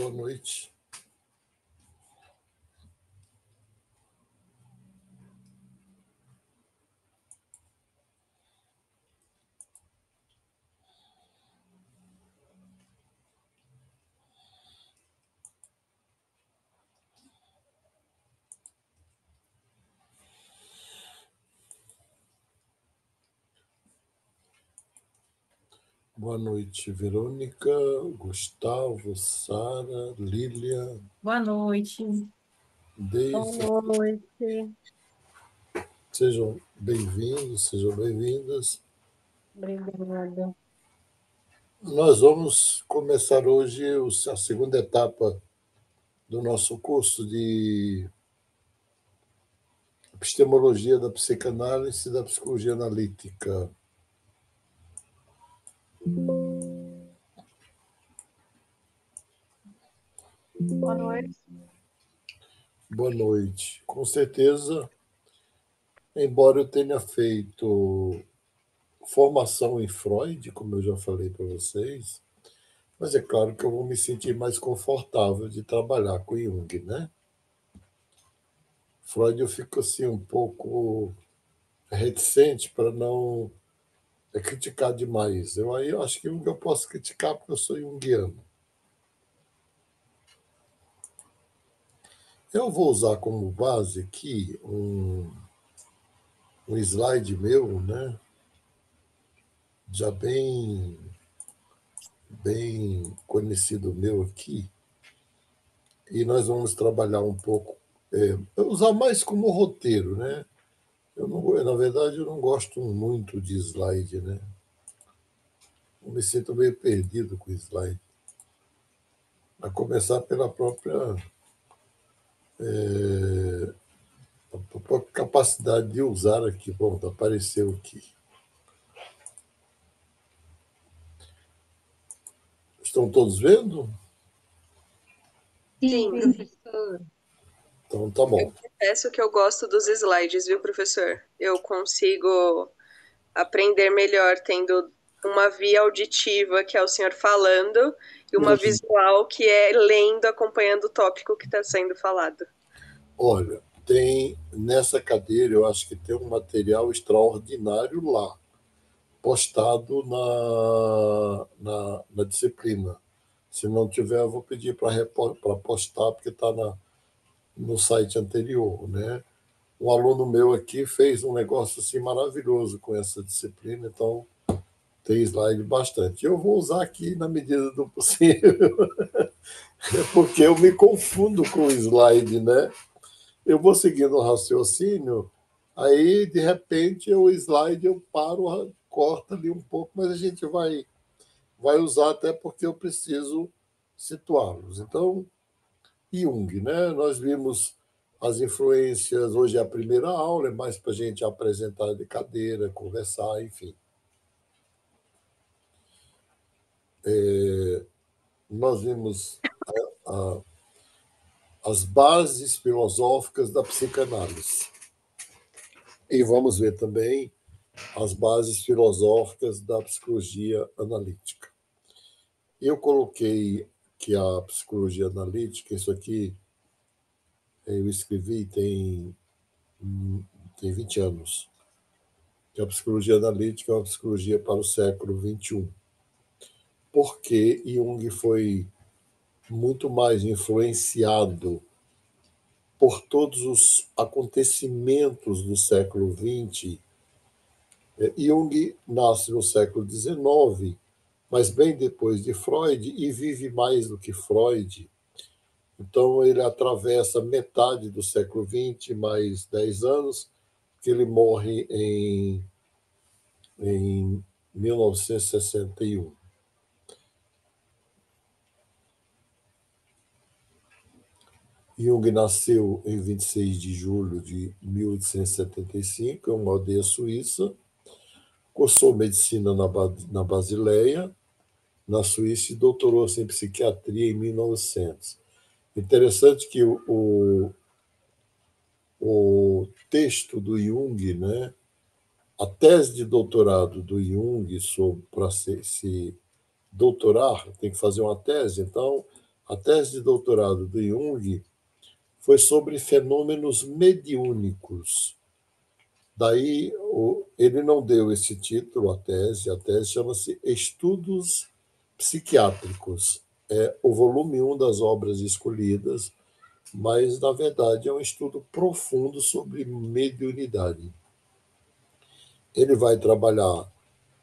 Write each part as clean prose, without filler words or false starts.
Boa noite. Boa noite, Verônica, Gustavo, Sara, Lília, Boa noite. Deise. Boa noite. Sejam bem-vindos, sejam bem-vindas. Obrigada. Nós vamos começar hoje a segunda etapa do nosso curso de epistemologia da psicanálise e da psicologia analítica. Boa noite. Boa noite. Com certeza, embora eu tenha feito formação em Freud, como eu já falei para vocês, mas é claro que eu vou me sentir mais confortável de trabalhar com Jung, né? Freud eu fico assim um pouco reticente para não criticar demais. Eu acho que Jung eu posso criticar porque eu sou junguiano. Eu vou usar como base aqui um slide meu, né? Já bem conhecido meu aqui, e nós vamos trabalhar um pouco, usar mais como roteiro, né? Na verdade, eu não gosto muito de slide, né? Eu me sinto meio perdido com slide. A começar pela a própria capacidade de usar aqui. Pronto, apareceu aqui. Estão todos vendo? Sim, professor. Então tá bom. Eu confesso que eu gosto dos slides, viu, professor? Eu consigo aprender melhor tendo uma via auditiva, que é o senhor falando, e uma visual, que é lendo, acompanhando o tópico que está sendo falado. Olha, tem nessa cadeira, eu acho que tem um material extraordinário lá, postado na disciplina. Se não tiver, eu vou pedir para postar, porque está no site anterior, né? Um aluno meu aqui fez um negócio assim maravilhoso com essa disciplina, então tem slide bastante. Eu vou usar aqui na medida do possível, porque eu me confundo com o slide, né? Eu vou seguindo o raciocínio, aí de repente o slide eu paro, corta ali um pouco, mas a gente vai usar até porque eu preciso situá-los. Então, Jung, né? Nós vimos as influências, hoje é a primeira aula, é mais para a gente apresentar de cadeira, conversar, enfim. Nós vimos as bases filosóficas da psicanálise. E vamos ver também as bases filosóficas da psicologia analítica. Eu coloquei que a psicologia analítica, isso aqui eu escrevi tem 20 anos, que a psicologia analítica é uma psicologia para o século XXI. Porque Jung foi muito mais influenciado por todos os acontecimentos do século XX. Jung nasce no século XIX, mas bem depois de Freud, e vive mais do que Freud. Então, ele atravessa metade do século XX, mais 10 anos, que ele morre em 1961. Jung nasceu em 26 de julho de 1875, em uma aldeia suíça, cursou medicina na Basileia, na Suíça, e doutorou-se em psiquiatria em 1900. Interessante que o texto do Jung, né, a tese de doutorado do Jung para se doutorar, tem que fazer uma tese, então A tese de doutorado do Jung foi sobre fenômenos mediúnicos. Daí, ele não deu esse título à tese, a tese chama-se Estudos Psiquiátricos. É o volume 1 das obras escolhidas, mas, na verdade, é um estudo profundo sobre mediunidade. Ele vai trabalhar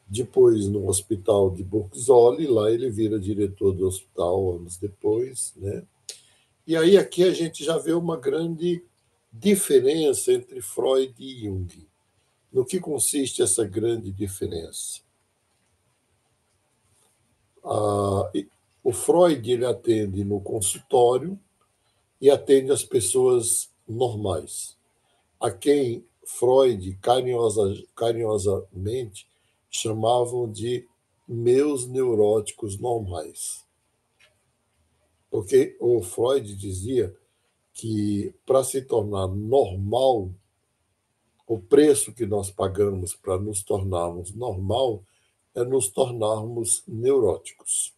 depois no hospital de Burgzoli, lá ele vira diretor do hospital anos depois, né? E aí aqui a gente já vê uma grande diferença entre Freud e Jung. No que consiste essa grande diferença? O Freud ele atende no consultório e atende as pessoas normais, a quem Freud carinhosamente chamavam de meus neuróticos normais. Porque o Freud dizia que para se tornar normal, o preço que nós pagamos para nos tornarmos normal é nos tornarmos neuróticos.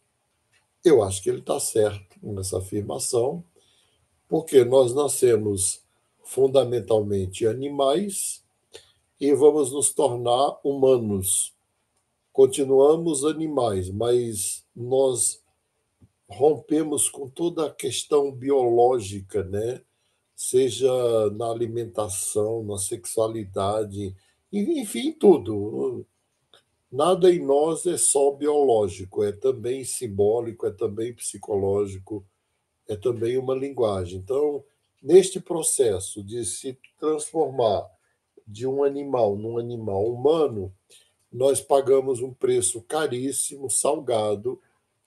Eu acho que ele está certo nessa afirmação, porque nós nascemos fundamentalmente animais e vamos nos tornar humanos. Continuamos animais, mas nós rompemos com toda a questão biológica, né? Seja na alimentação, na sexualidade, enfim, tudo. Nada em nós é só biológico, é também simbólico, é também psicológico, é também uma linguagem. Então, neste processo de se transformar de um animal num animal humano, nós pagamos um preço caríssimo, salgado,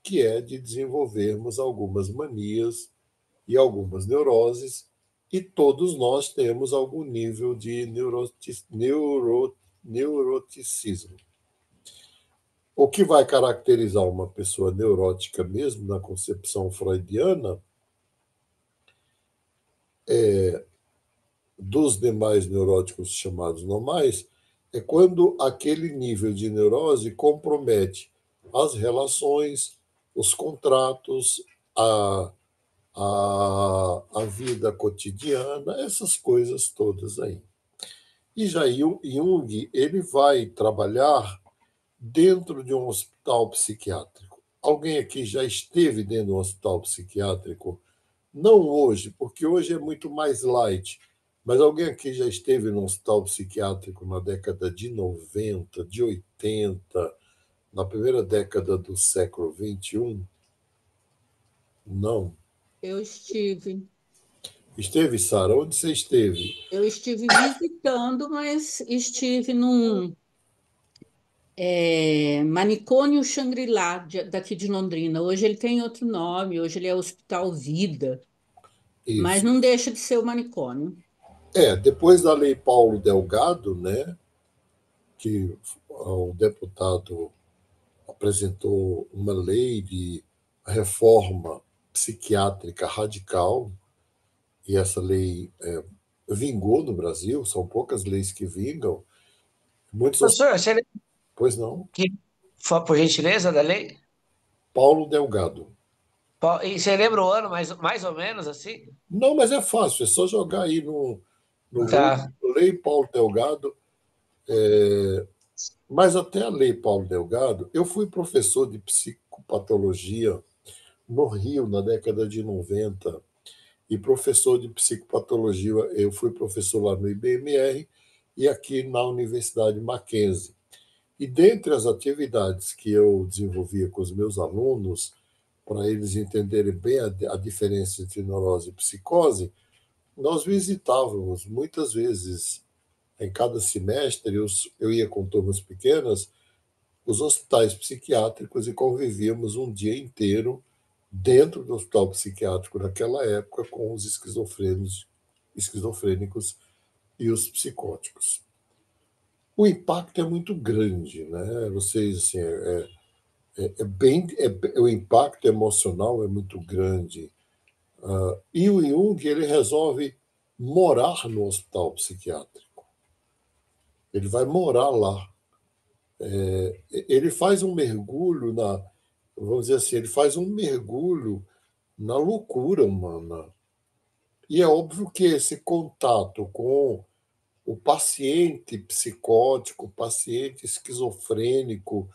que é de desenvolvermos algumas manias e algumas neuroses, e todos nós temos algum nível de neuroticismo. O que vai caracterizar uma pessoa neurótica mesmo, na concepção freudiana, dos demais neuróticos chamados normais, é quando aquele nível de neurose compromete as relações, os contratos, a vida cotidiana, essas coisas todas aí. E já Jung ele vai trabalhar dentro de um hospital psiquiátrico. Alguém aqui já esteve dentro de um hospital psiquiátrico? Não hoje, porque hoje é muito mais light. Mas alguém aqui já esteve num hospital psiquiátrico na década de 90, de 80, na primeira década do século XXI? Não. Eu estive. Esteve, Sara? Onde você esteve? Eu estive visitando, mas estive num manicômio Shangri-La, daqui de Londrina. Hoje ele tem outro nome, hoje ele é Hospital Vida, mas Isso. não deixa de ser o manicômio. Depois da Lei Paulo Delgado, né, que o deputado apresentou uma lei de reforma psiquiátrica radical, e essa lei vingou no Brasil, são poucas leis que vingam. Muitos... Professor, você lembra Pois não. por gentileza, da lei? Paulo Delgado. E você lembra o ano, mais ou menos, assim? Não, mas é fácil, é só jogar aí no Tá. Lei Paulo Delgado. Mas até a Lei Paulo Delgado, eu fui professor de psicopatologia no Rio na década de 90 e professor de psicopatologia, eu fui professor lá no IBMR e aqui na Universidade Mackenzie. E dentre as atividades que eu desenvolvia com os meus alunos, para eles entenderem bem a diferença entre neurose e psicose, nós visitávamos muitas vezes, em cada semestre, eu ia com turmas pequenas, os hospitais psiquiátricos e convivíamos um dia inteiro dentro do hospital psiquiátrico naquela época com os esquizofrênicos e os psicóticos. O impacto é muito grande, né? Vocês, assim, o impacto emocional é muito grande. E o Jung ele resolve morar no hospital psiquiátrico. Ele vai morar lá. Ele faz um mergulho vamos dizer assim, ele faz um mergulho na loucura humana. E é óbvio que esse contato com o paciente psicótico, o paciente esquizofrênico,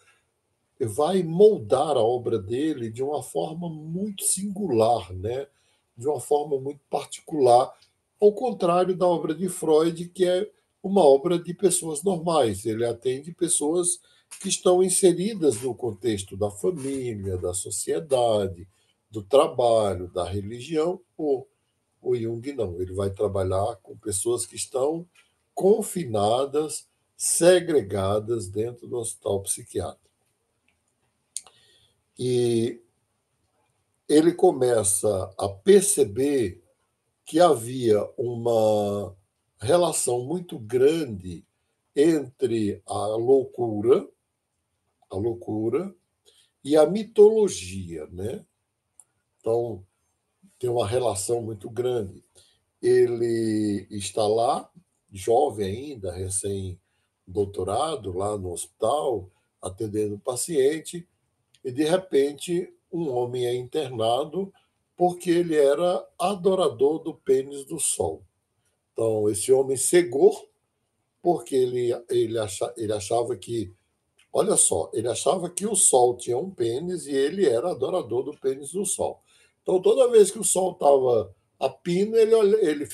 vai moldar a obra dele de uma forma muito singular, né? De uma forma muito particular, ao contrário da obra de Freud, que é uma obra de pessoas normais. Ele atende pessoas que estão inseridas no contexto da família, da sociedade, do trabalho, da religião. O Jung não, ele vai trabalhar com pessoas que estão confinadas, segregadas dentro do hospital psiquiátrico. E ele começa a perceber que havia uma relação muito grande entre a loucura e a mitologia, né? Então, tem uma relação muito grande. Ele está lá, jovem ainda, recém-doutorado, lá no hospital, atendendo o paciente, e, de repente, um homem é internado porque ele era adorador do pênis do sol. Então, esse homem cegou porque ele achava que, olha só, ele achava que o sol tinha um pênis e ele era adorador do pênis do sol. Então, toda vez que o sol estava a pino, ele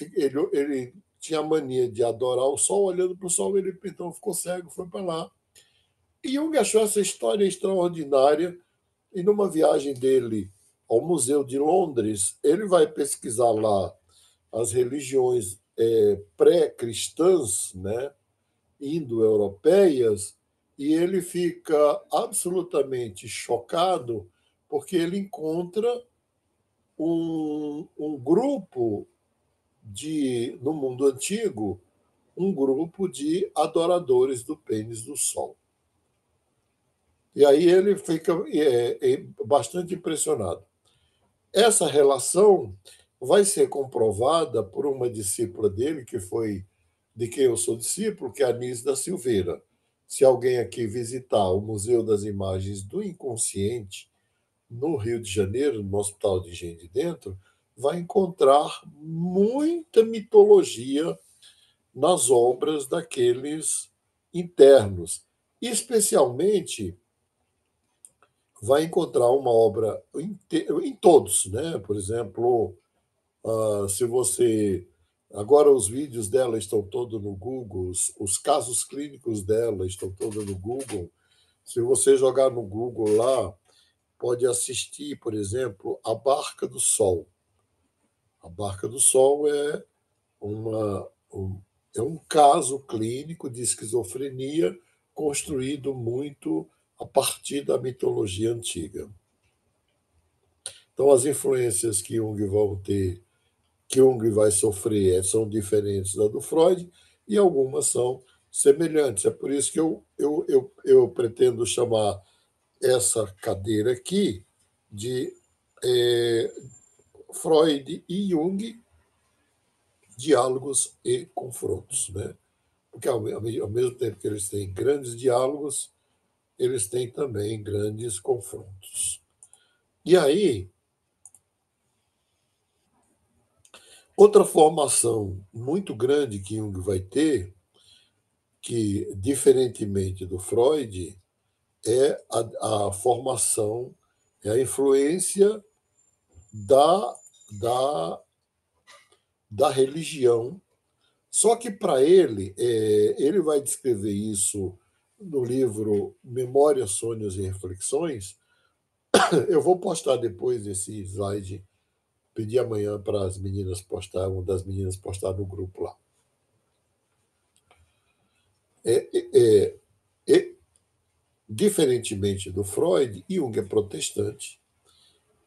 tinha a mania de adorar o sol, olhando para o sol, ele então ficou cego, foi para lá. E Jung achou essa história extraordinária. E numa viagem dele ao Museu de Londres, ele vai pesquisar lá as religiões pré-cristãs, né, indo-europeias, e ele fica absolutamente chocado porque ele encontra um grupo no mundo antigo, um grupo de adoradores do pênis do sol. E aí ele fica bastante impressionado. Essa relação vai ser comprovada por uma discípula dele, que foi de quem eu sou discípulo, que é a Anísia da Silveira. Se alguém aqui visitar o Museu das Imagens do Inconsciente, no Rio de Janeiro, no Hospital de Engenho de Dentro, vai encontrar muita mitologia nas obras daqueles internos. Especialmente, vai encontrar uma obra em todos, né? Por exemplo, se você. Agora, os vídeos dela estão todos no Google, os casos clínicos dela estão todos no Google. Se você jogar no Google lá, pode assistir, por exemplo, A Barca do Sol. A Barca do Sol é um caso clínico de esquizofrenia construído muito a partir da mitologia antiga. Então, as influências que Jung vai sofrer são diferentes da do Freud e algumas são semelhantes. É por isso que eu pretendo chamar essa cadeira aqui de Freud e Jung, diálogos e confrontos, né? Porque ao mesmo tempo que eles têm grandes diálogos, eles têm também grandes confrontos. E aí, outra formação muito grande que Jung vai ter, que, diferentemente do Freud, é a formação, é a influência da religião. Só que, para ele, ele vai descrever isso no livro Memórias, Sonhos e Reflexões. Eu vou postar depois esse slide, pedir amanhã para as meninas postar, uma das meninas postar no grupo lá. Diferentemente do Freud, Jung é protestante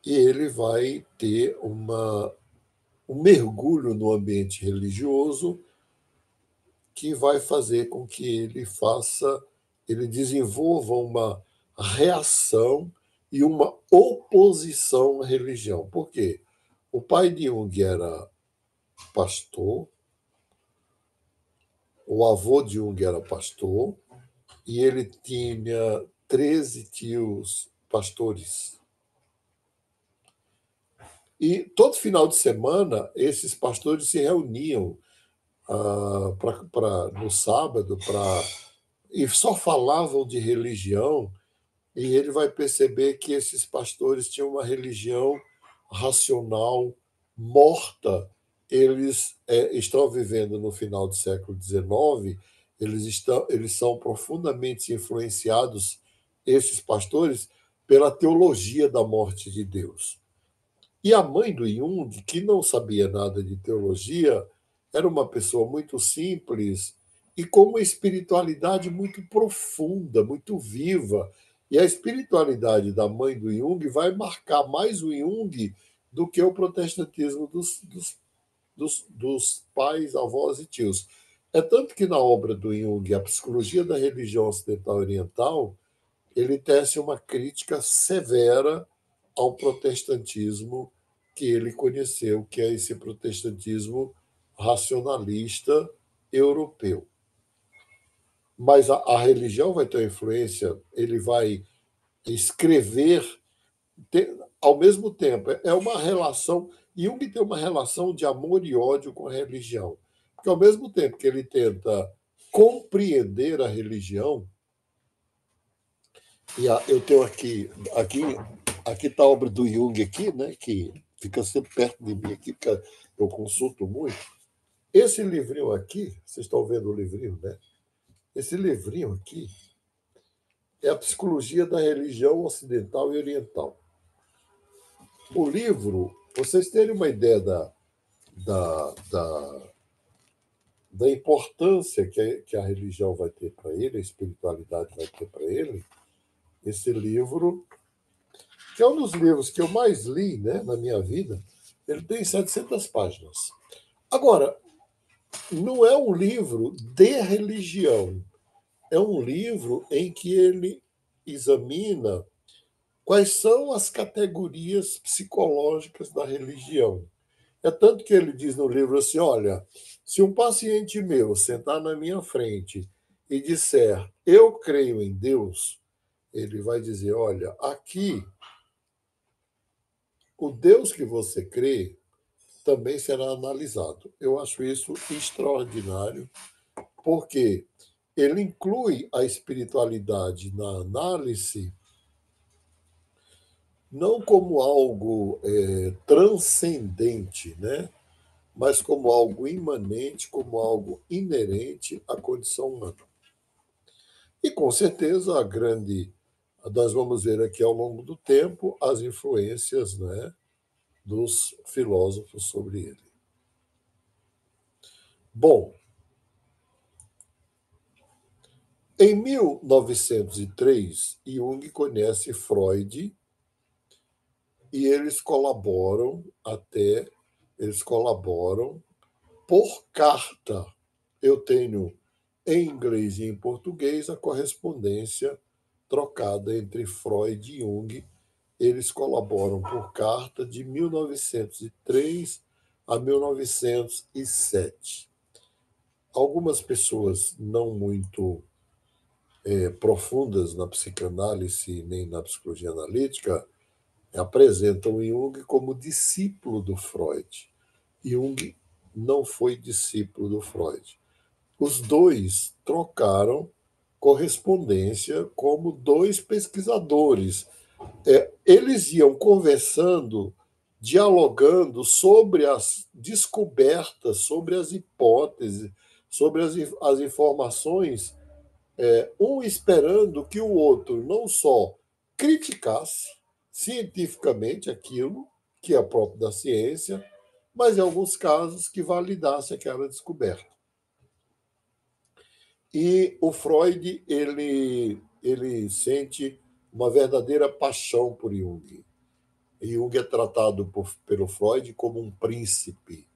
e ele vai ter um mergulho no ambiente religioso que vai fazer com que ele desenvolva uma reação e uma oposição à religião. Por quê? O pai de Jung era pastor, o avô de Jung era pastor, e ele tinha 13 tios pastores. E todo final de semana, esses pastores se reuniam no sábado e só falavam de religião, e ele vai perceber que esses pastores tinham uma religião racional morta. Eles estão vivendo no final do século XIX, eles são profundamente influenciados, esses pastores, pela teologia da morte de Deus. E a mãe do Jung, que não sabia nada de teologia, era uma pessoa muito simples e com uma espiritualidade muito profunda, muito viva. E a espiritualidade da mãe do Jung vai marcar mais o Jung do que o protestantismo dos pais, avós e tios. É tanto que na obra do Jung, A Psicologia da Religião Ocidental e Oriental, ele tece uma crítica severa ao protestantismo que ele conheceu, que é esse protestantismo racionalista europeu. Mas a religião vai ter influência, ele vai escrever ao mesmo tempo. É uma relação. Jung tem uma relação de amor e ódio com a religião. Porque, ao mesmo tempo que ele tenta compreender a religião, e eu tenho aqui está a obra do Jung aqui, né, que fica sempre perto de mim aqui, porque eu consulto muito. Esse livrinho aqui, vocês estão vendo o livrinho, né? Esse livrinho aqui é a Psicologia da Religião Ocidental e Oriental. O livro, vocês terem uma ideia da importância que a religião vai ter para ele, a espiritualidade vai ter para ele, esse livro, que é um dos livros que eu mais li, né, na minha vida, ele tem 700 páginas. Agora, não é um livro de religião, é um livro em que ele examina quais são as categorias psicológicas da religião. É tanto que ele diz no livro assim, olha, se um paciente meu sentar na minha frente e disser, eu creio em Deus, ele vai dizer, olha, aqui, o Deus que você crê também será analisado. Eu acho isso extraordinário, porque ele inclui a espiritualidade na análise não como algo transcendente, né? Mas como algo imanente, como algo inerente à condição humana. E, com certeza, nós vamos ver aqui ao longo do tempo as influências, né, dos filósofos sobre ele. Bom, em 1903, Jung conhece Freud e eles colaboram por carta. Eu tenho em inglês e em português a correspondência trocada entre Freud e Jung. Eles colaboram por carta de 1903 a 1907. Algumas pessoas não muito profundas na psicanálise nem na psicologia analítica apresentam Jung como discípulo do Freud. Jung não foi discípulo do Freud. Os dois trocaram correspondência como dois pesquisadores. Eles iam conversando, dialogando sobre as descobertas, sobre as hipóteses, sobre as informações, um esperando que o outro não só criticasse cientificamente aquilo que é próprio da ciência, mas, em alguns casos, que validasse aquela descoberta. E o Freud ele sente uma verdadeira paixão por Jung. Jung é tratado pelo Freud como um príncipe.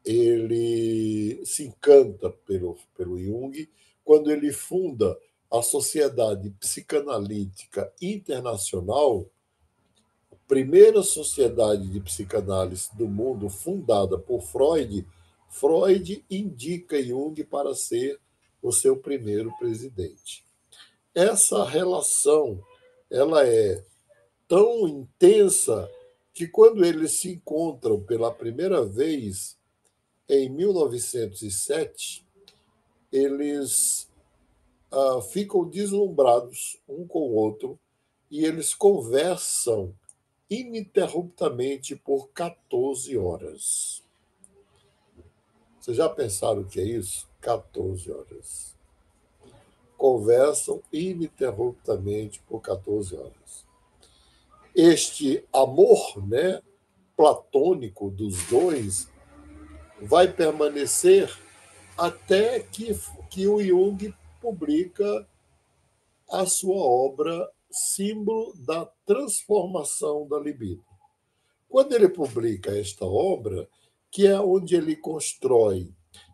Ele se encanta pelo Jung quando ele funda a Sociedade Psicanalítica Internacional, primeira sociedade de psicanálise do mundo fundada por Freud. Freud indica Jung para ser o seu primeiro presidente. Essa relação ela é tão intensa que quando eles se encontram pela primeira vez em 1907, eles ficam deslumbrados um com o outro e eles conversam ininterruptamente por 14 horas. Vocês já pensaram o que é isso? 14 horas. Conversam ininterruptamente por 14 horas. Este amor, né, platônico dos dois vai permanecer até que o Jung publica a sua obra Símbolo da Transformação da Libido. Quando ele publica esta obra, que é onde ele constrói,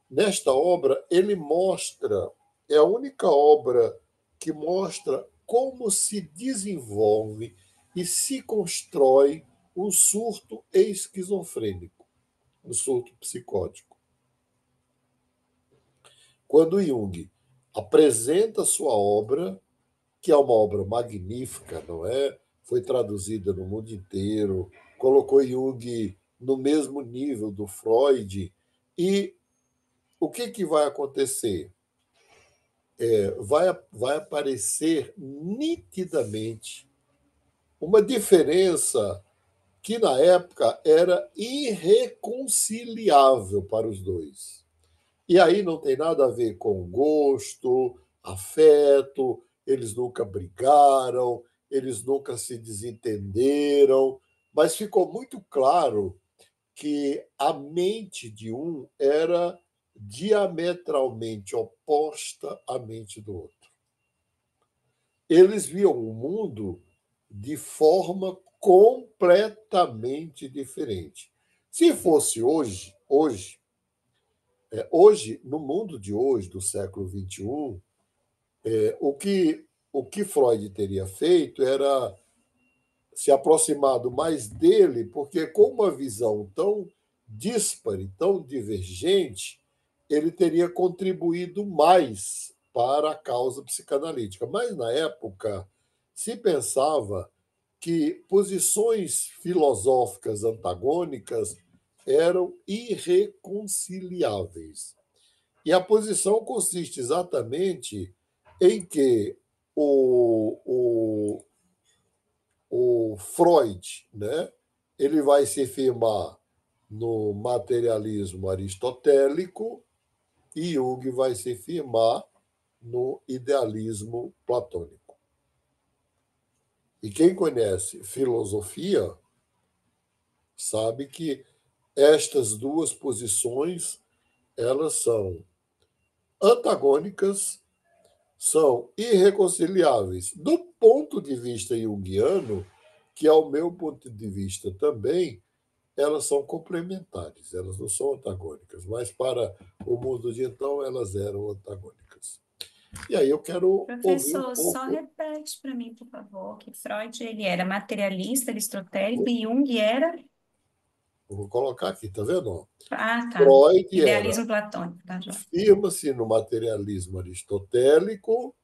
nesta obra ele mostra, é a única obra que mostra como se desenvolve e se constrói um surto esquizofrênico, um surto psicótico. Quando Jung apresenta sua obra, que é uma obra magnífica, não é? Foi traduzida no mundo inteiro, colocou Jung no mesmo nível do Freud. E o que vai acontecer? Vai aparecer nitidamente uma diferença que, na época, era irreconciliável para os dois. E aí não tem nada a ver com gosto, afeto, eles nunca brigaram, eles nunca se desentenderam, mas ficou muito claro que a mente de um era diametralmente oposta à mente do outro. Eles viam o mundo de forma completamente diferente. Se fosse hoje, no mundo de hoje, do século XXI, o que Freud teria feito era se aproximado mais dele, porque com uma visão tão díspare, tão divergente, ele teria contribuído mais para a causa psicanalítica. Mas, na época, se pensava que posições filosóficas antagônicas eram irreconciliáveis. E a posição consiste exatamente em que o Freud, né, ele vai se firmar no materialismo aristotélico e Jung vai se firmar no idealismo platônico. E quem conhece filosofia sabe que estas duas posições elas são antagônicas, são irreconciliáveis. Do ponto de vista junguiano, que é o meu ponto de vista também, elas são complementares, elas não são antagônicas, mas para o mundo de então elas eram antagônicas. E aí eu quero Professor, ouvir um só pouco. repete para mim, por favor, que Freud ele era materialista, aristotélico e Jung era... Vou colocar aqui, tá vendo? Ah, tá. Freud Idealismo platônico, tá, João? firma-se no materialismo aristotélico,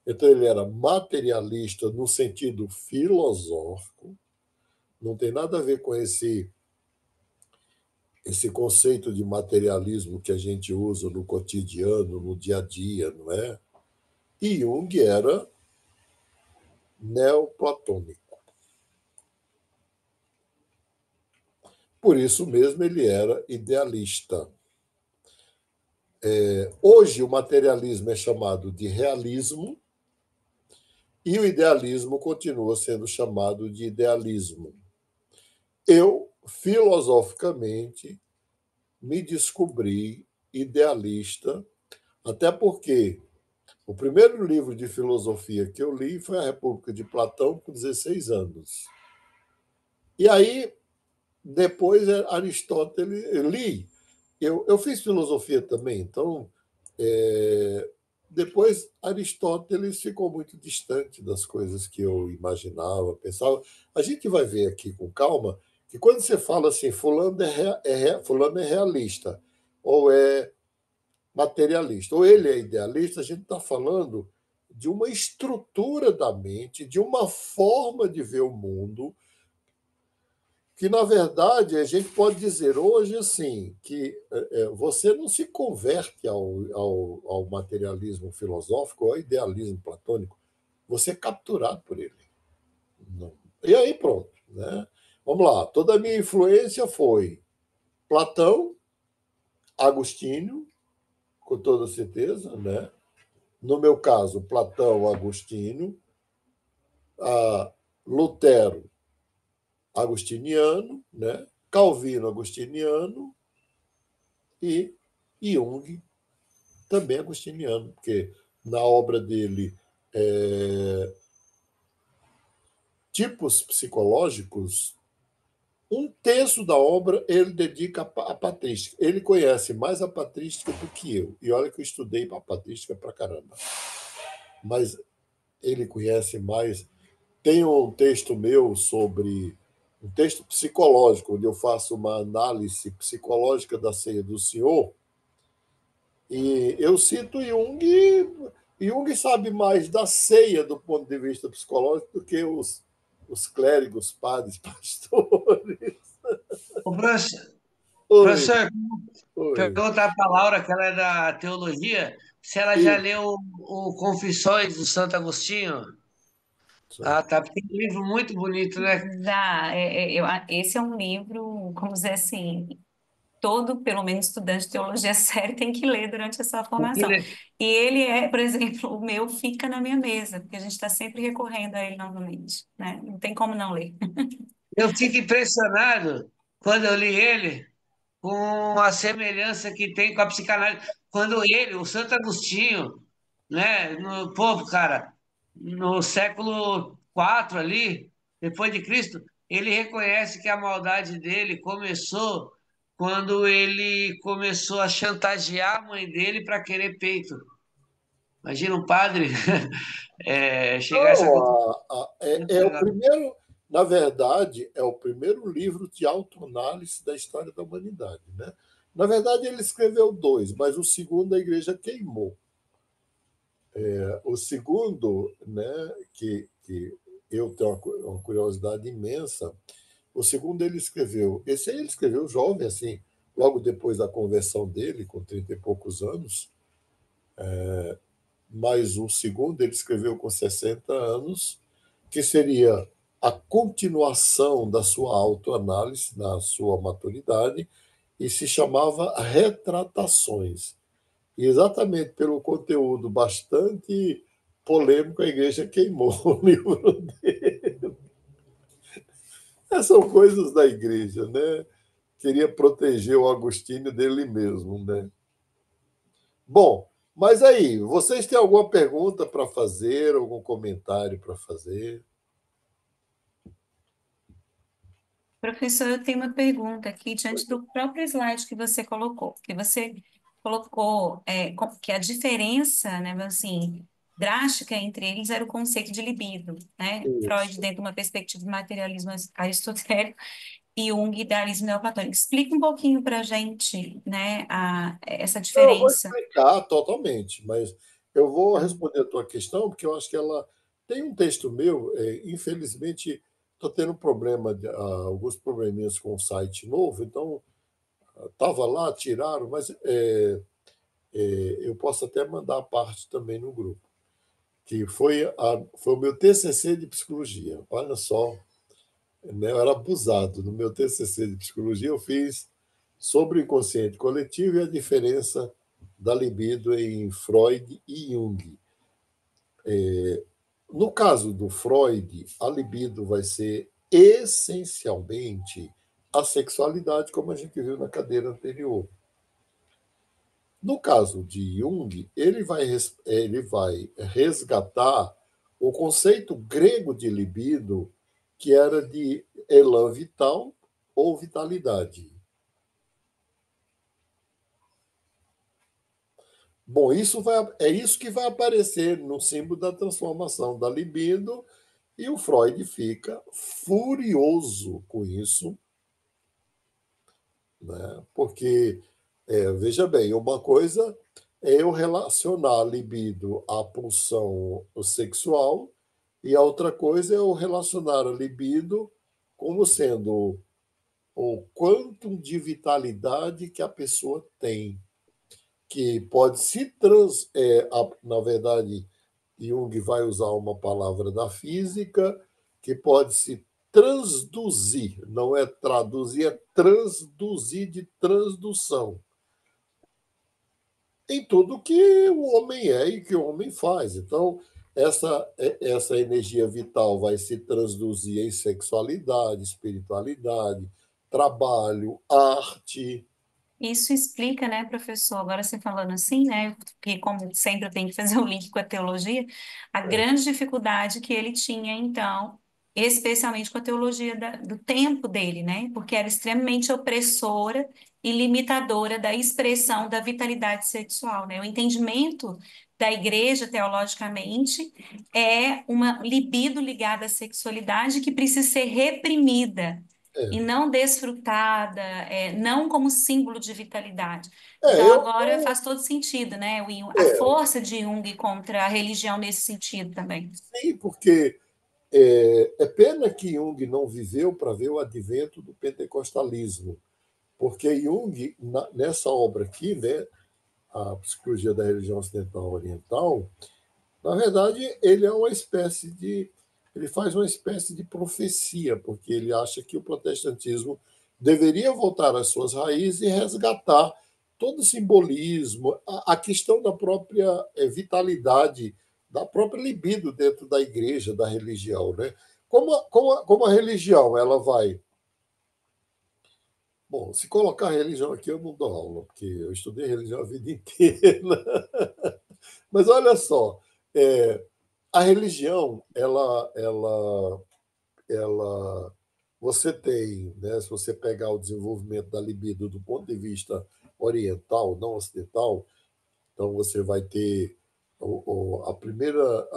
então ele era materialista no sentido filosófico, não tem nada a ver com esse conceito de materialismo que a gente usa no cotidiano, no dia a dia, não é? E Jung era neoplatônico. Por isso mesmo ele era idealista. Hoje o materialismo é chamado de realismo e o idealismo continua sendo chamado de idealismo. Eu, filosoficamente, me descobri idealista, até porque o primeiro livro de filosofia que eu li foi A República de Platão, com 16 anos. E aí, depois, Aristóteles, eu li. Eu fiz filosofia também, então, depois Aristóteles ficou muito distante das coisas que eu imaginava, pensava. A gente vai ver aqui com calma que quando você fala assim, fulano fulano é realista, ou é materialista, ou ele é idealista, a gente está falando de uma estrutura da mente, de uma forma de ver o mundo que, na verdade, a gente pode dizer hoje assim, que você não se converte ao materialismo filosófico ou ao idealismo platônico, você é capturado por ele. Não. E aí pronto. Né? Vamos lá, toda a minha influência foi Platão, Agostinho, com toda certeza, né? No meu caso, Platão, Agostinho, Lutero, agostiniano, né? Calvino, agostiniano, e Jung, também agostiniano, porque na obra dele, Tipos Psicológicos, um terço da obra ele dedica à patrística. Ele conhece mais a patrística do que eu. E olha que eu estudei a patrística pra caramba. Mas ele conhece mais. Tem um texto meu sobre um texto psicológico, onde eu faço uma análise psicológica da ceia do Senhor, e eu cito Jung. Jung sabe mais da ceia do ponto de vista psicológico do que os clérigos, padres, pastores. Ô, professor, Oi, professor, oi. perguntar para a Laura, que ela é da teologia, se ela já Isso. leu o Confissões do Santo Agostinho. Ah, tá, porque é um livro muito bonito, né? Esse é um livro, como dizer assim, todo, pelo menos, estudante de teologia séria tem que ler durante a sua Porque formação. E ele é, por exemplo, o meu fica na minha mesa, porque a gente está sempre recorrendo a ele novamente, né? Não tem como não ler. eu fico impressionado quando eu li ele, com a semelhança que tem com a psicanálise. Quando ele, o Santo Agostinho, né, pô, cara, no século IV ali, depois de Cristo, ele reconhece que a maldade dele começou quando ele começou a chantagear a mãe dele para querer peito. Imagina um padre chegar a essa Não, conclusão. Muito é o legal. primeiro, na verdade, é o primeiro livro de autoanálise da história da humanidade. Né? Na verdade, ele escreveu dois, mas o segundo a igreja queimou. O segundo, né, que eu tenho uma curiosidade imensa, o segundo ele escreveu, esse aí ele escreveu jovem, assim, logo depois da conversão dele, com 30 e poucos anos, mas o segundo ele escreveu com 60 anos, que seria a continuação da sua autoanálise, na sua maturidade, e se chamava Retratações. E exatamente pelo conteúdo bastante polêmico, a igreja queimou o livro dele. São coisas da igreja, né? Queria proteger o Agostinho dele mesmo, né? Bom, mas aí, vocês têm alguma pergunta para fazer, algum comentário para fazer? Professor, eu tenho uma pergunta aqui diante do próprio slide que você colocou que a diferença, né, assim, drástica entre eles era o conceito de libido, né? Freud Isso. dentro de uma perspectiva de materialismo aristotélico e Jung idealismo neoplatônico. Explica um pouquinho para a gente, né, essa Não, eu vou diferença. explicar totalmente, mas eu vou responder a tua questão, porque eu acho que ela tem um texto meu, infelizmente, estou tendo problema, alguns probleminhas com o site novo, então estava lá, tiraram, mas eu posso até mandar a parte também no grupo, que foi o meu TCC de psicologia. Olha só, né, eu era abusado. No meu TCC de psicologia, eu fiz sobre o inconsciente coletivo e a diferença da libido em Freud e Jung. No caso do Freud, a libido vai ser essencialmente a sexualidade, como a gente viu na cadeira anterior. No caso de Jung, ele vai resgatar o conceito grego de libido, que era de elan vital ou vitalidade. Bom, é isso que vai aparecer no símbolo da transformação da libido, e o Freud fica furioso com isso, né? Porque, veja bem, uma coisa é eu relacionar a libido à pulsão sexual, e a outra coisa é eu relacionar a libido como sendo o quantum de vitalidade que a pessoa tem, que pode na verdade, Jung vai usar uma palavra da física, que pode se transduzir, não é traduzir, é transduzir, de transdução, em tudo que o homem é e que o homem faz. Então, essa energia vital vai se transduzir em sexualidade, espiritualidade, trabalho, arte. Isso explica, né, professor? Agora você falando assim, né, porque como sempre eu tenho que fazer o link com a teologia, a É, grande dificuldade que ele tinha, então, especialmente com a teologia do tempo dele, né, porque era extremamente opressora e limitadora da expressão da vitalidade sexual, né? O entendimento da igreja, teologicamente, é uma libido ligada à sexualidade que precisa ser reprimida e é. não desfrutada, não como símbolo de vitalidade. É, Então, eu, agora faz todo sentido, né? A é, força de Jung contra a religião nesse sentido também. sim, porque é pena que Jung não viveu para ver o advento do pentecostalismo, porque Jung, nessa obra aqui, né, a Psicologia da Religião Ocidental Oriental, na verdade, ele faz uma espécie de profecia, porque ele acha que o protestantismo deveria voltar às suas raízes e resgatar todo o simbolismo, a questão da própria vitalidade, da própria libido dentro da igreja, da religião, né? Como a religião ela vai. Bom, se colocar religião aqui, eu não dou aula, porque eu estudei religião a vida inteira. Mas olha só, é, a religião, você tem, né, se você pegar o desenvolvimento da libido do ponto de vista oriental, não ocidental, então você vai ter a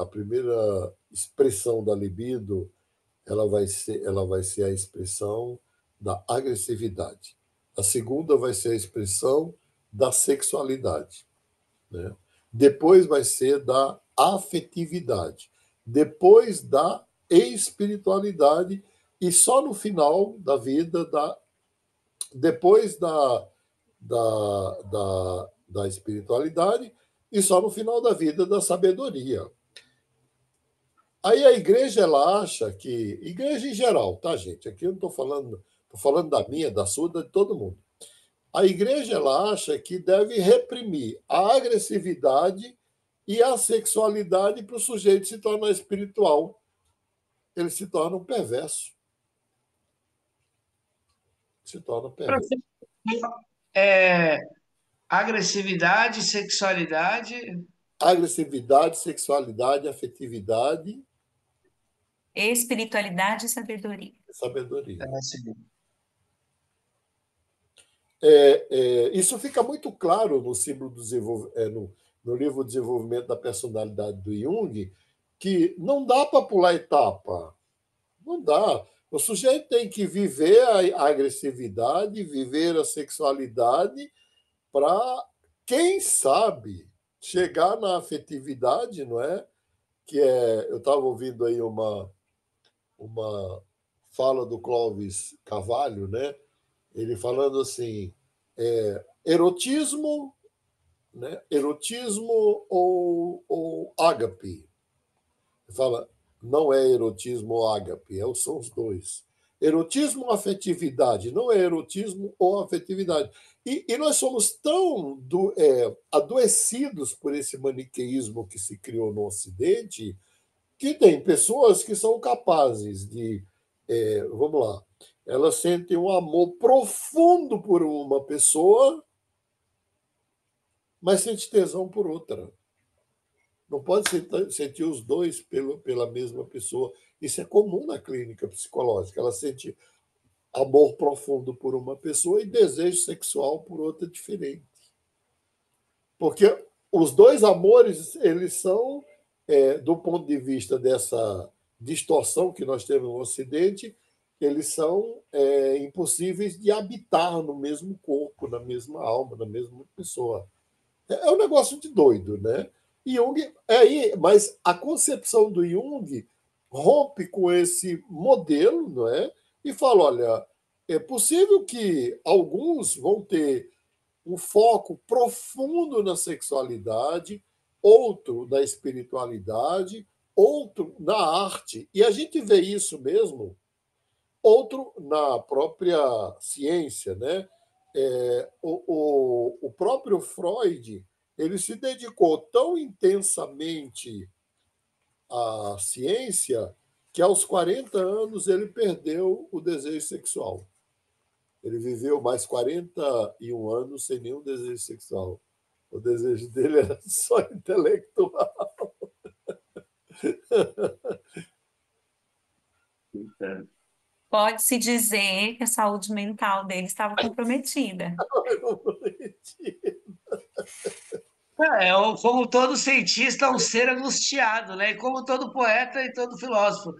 primeira expressão da libido, ela vai ser a expressão da agressividade. A segunda vai ser a expressão da sexualidade, né? Depois vai ser da afetividade, depois da espiritualidade e só no final da vida, depois da espiritualidade e só no final da vida da sabedoria. Aí a igreja ela acha que, igreja em geral, tá, gente? Aqui eu não estou falando da minha, da sua, de todo mundo. A igreja ela acha que deve reprimir a agressividade e a sexualidade para o sujeito se tornar espiritual. Ele se torna um perverso. Se torna perverso. É, agressividade, sexualidade, Agressividade, sexualidade, afetividade Espiritualidade e sabedoria. e sabedoria. assim, Isso fica muito claro no símbolo no livro Desenvolvimento da Personalidade do Jung, que não dá para pular etapa. Não dá. O sujeito tem que viver a agressividade, viver a sexualidade, para, quem sabe, chegar na afetividade, não é? Eu estava ouvindo aí uma fala do Clóvis Carvalho, né? Ele falando assim, erotismo, né? Erotismo ou ágape. Ele fala, não é erotismo ou ágape, são os dois. Erotismo ou afetividade, não é erotismo ou afetividade. E nós somos tão adoecidos por esse maniqueísmo que se criou no Ocidente, que tem pessoas que são capazes de, vamos lá, elas sentem um amor profundo por uma pessoa, mas sente tesão por outra. Não pode sentir os dois pela mesma pessoa. Isso é comum na clínica psicológica. Ela sente amor profundo por uma pessoa e desejo sexual por outra diferente. Porque os dois amores, eles são, do ponto de vista dessa distorção que nós temos no Ocidente, eles são impossíveis de habitar no mesmo corpo, na mesma alma, na mesma pessoa. É um negócio de doido, né? Jung, mas a concepção do Jung rompe com esse modelo, não é? E fala, olha, é possível que alguns vão ter um foco profundo na sexualidade, outro na espiritualidade, outro na arte. E a gente vê isso mesmo, outro na própria ciência, né? O próprio Freud, ele se dedicou tão intensamente à ciência que aos 40 anos ele perdeu o desejo sexual. Ele viveu mais 41 anos sem nenhum desejo sexual. O desejo dele era só intelectual. Pode-se dizer que a saúde mental dele estava comprometida. Como todo cientista, é um ser angustiado, né? E como todo poeta e todo filósofo.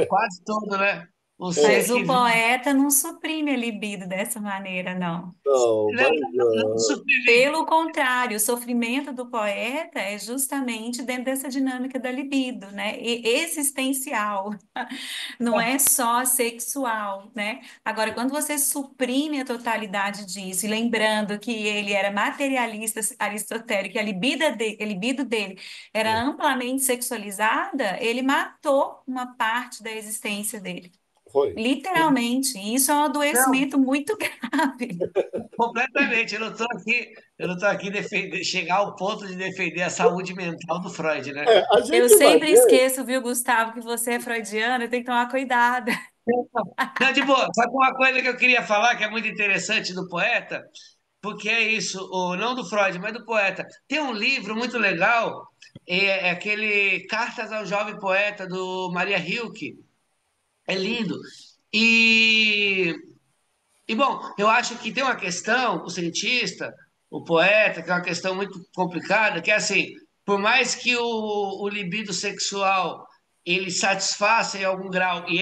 Quase todo, né? Um ser Mas que o poeta não suprime a libido dessa maneira, não. Não, não, mas não suprime. Pelo contrário, o sofrimento do poeta é justamente dentro dessa dinâmica da libido, né? E existencial, não é só sexual, né? Agora, quando você suprime a totalidade disso, e lembrando que ele era materialista aristotélico, e a libido dele era amplamente sexualizada, ele matou uma parte da existência dele. foi. Literalmente, e isso é um Não, adoecimento muito grave. completamente. Eu não tô aqui chegar ao ponto de defender a saúde mental do Freud, né? A Eu gente vai sempre ver. esqueço, viu, Gustavo, que você é freudiano e tem que tomar cuidado. Não, de boa. Sabe uma coisa que eu queria falar que é muito interessante do poeta? Porque é isso, não do Freud, mas do poeta. Tem um livro muito legal, é aquele Cartas ao Jovem Poeta, do Maria Hilke. É lindo. E bom, eu acho que tem uma questão, o cientista, o poeta, que é uma questão muito complicada, que é assim, por mais que o libido sexual ele satisfaça em algum grau e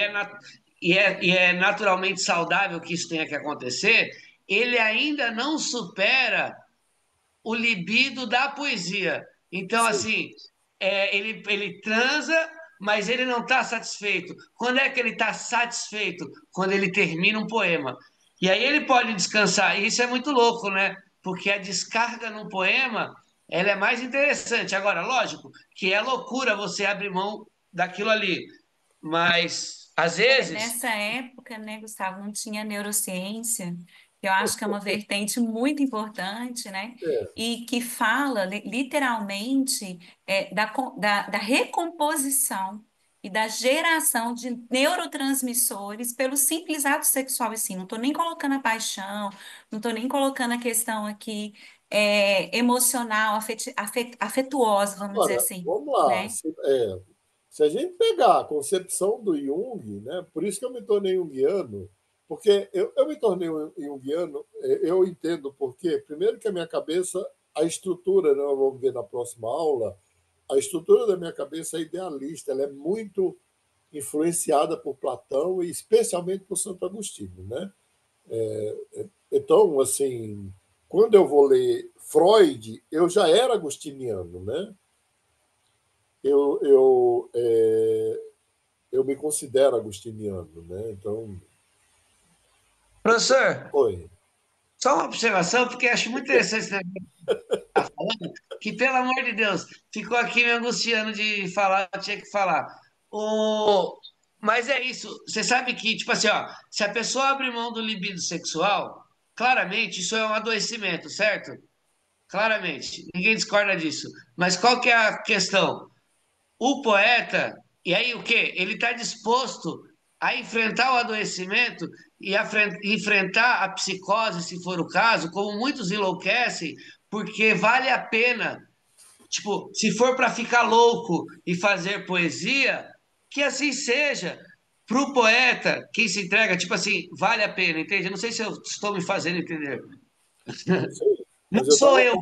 é naturalmente saudável que isso tenha que acontecer, ele ainda não supera o libido da poesia. Então, Sim, assim, ele transa, mas ele não está satisfeito. Quando é que ele está satisfeito? Quando ele termina um poema. E aí ele pode descansar. E isso é muito louco, né? Porque a descarga num poema, ela é mais interessante. Agora, lógico que é loucura você abrir mão daquilo ali. Mas, às vezes, Nessa época, né, Gustavo, não tinha neurociência, que eu acho que é uma vertente muito importante, né, é, e que fala literalmente da recomposição e da geração de neurotransmissores pelo simples ato sexual, assim. Não estou nem colocando a paixão, não estou nem colocando a questão aqui emocional, afetuosa, vamos dizer agora, assim, vamos lá. né? Se a gente pegar a concepção do Jung, né, por isso que eu me tornei junguiano, porque eu me tornei junguiano, eu entendo por quê. Primeiro que a minha cabeça, a estrutura, né, vamos ver na próxima aula, a estrutura da minha cabeça é idealista, ela é muito influenciada por Platão e especialmente por Santo Agostinho, né? Então, assim, quando eu vou ler Freud, eu já era agostiniano, né? Eu me considero agostiniano, né? Então, professor, oi. só uma observação, porque acho muito interessante esse negócio que está falando, que, pelo amor de Deus, ficou aqui me angustiando de falar, eu tinha que falar. O... Mas é isso, você sabe que, tipo assim, ó, se a pessoa abre mão do libido sexual, claramente isso é um adoecimento, certo? Claramente, ninguém discorda disso. Mas qual que é a questão? O poeta, e aí o quê? Ele está disposto a enfrentar o adoecimento e enfrentar a psicose, se for o caso, como muitos enlouquecem, porque vale a pena. Tipo, se for para ficar louco e fazer poesia, que assim seja. Para o poeta, quem se entrega, tipo assim, vale a pena, entende? Eu não sei se eu estou me fazendo entender. Sim, Não mas sou eu,